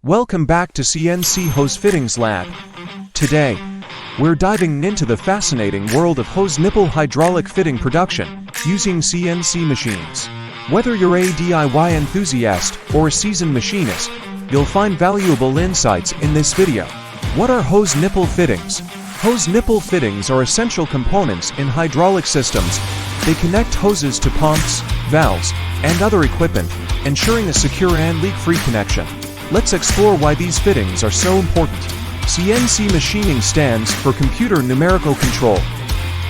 Welcome back to CNC Hose Fittings Lab. Today, we're diving into the fascinating world of hose nipple hydraulic fitting production using CNC machines. Whether you're a DIY enthusiast or a seasoned machinist, you'll find valuable insights in this video. What are hose nipple fittings? Hose nipple fittings are essential components in hydraulic systems. They connect hoses to pumps, valves, and other equipment, ensuring a secure and leak-free connection. Let's explore why these fittings are so important. CNC machining stands for Computer Numerical Control.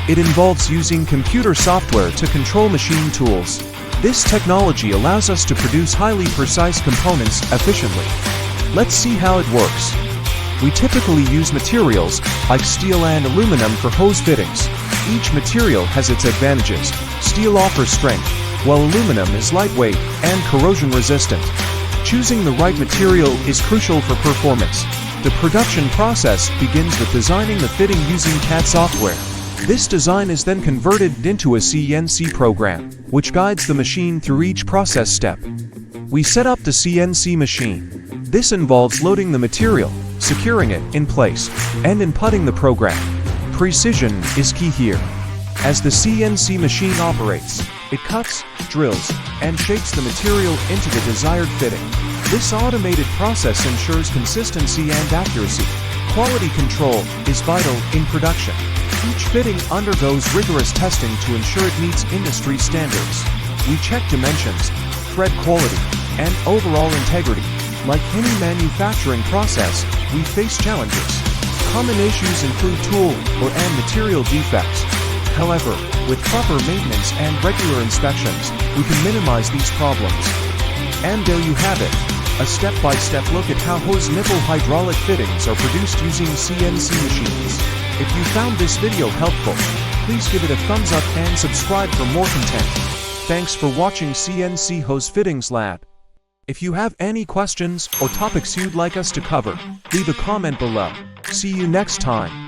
It involves using computer software to control machine tools. This technology allows us to produce highly precise components efficiently. Let's see how it works. We typically use materials like steel and aluminum for hose fittings. Each material has its advantages. Steel offers strength, while aluminum is lightweight and corrosion resistant. Choosing the right material is crucial for performance. The production process begins with designing the fitting using CAD software. This design is then converted into a CNC program, which guides the machine through each process step. We set up the CNC machine. This involves loading the material, securing it in place, and inputting the program. Precision is key here. As the CNC machine operates, it cuts, drills, and shapes the material into the desired fitting. This automated process ensures consistency and accuracy. Quality control is vital in production. Each fitting undergoes rigorous testing to ensure it meets industry standards. We check dimensions, thread quality, and overall integrity. Like any manufacturing process, we face challenges. Common issues include tool and material defects. However, with proper maintenance and regular inspections, we can minimize these problems. And there you have it, a step-by-step look at how hose nipple hydraulic fittings are produced using CNC machines. If you found this video helpful, please give it a thumbs up and subscribe for more content. Thanks for watching CNC Hose Fittings Lab. If you have any questions or topics you'd like us to cover, leave a comment below. See you next time.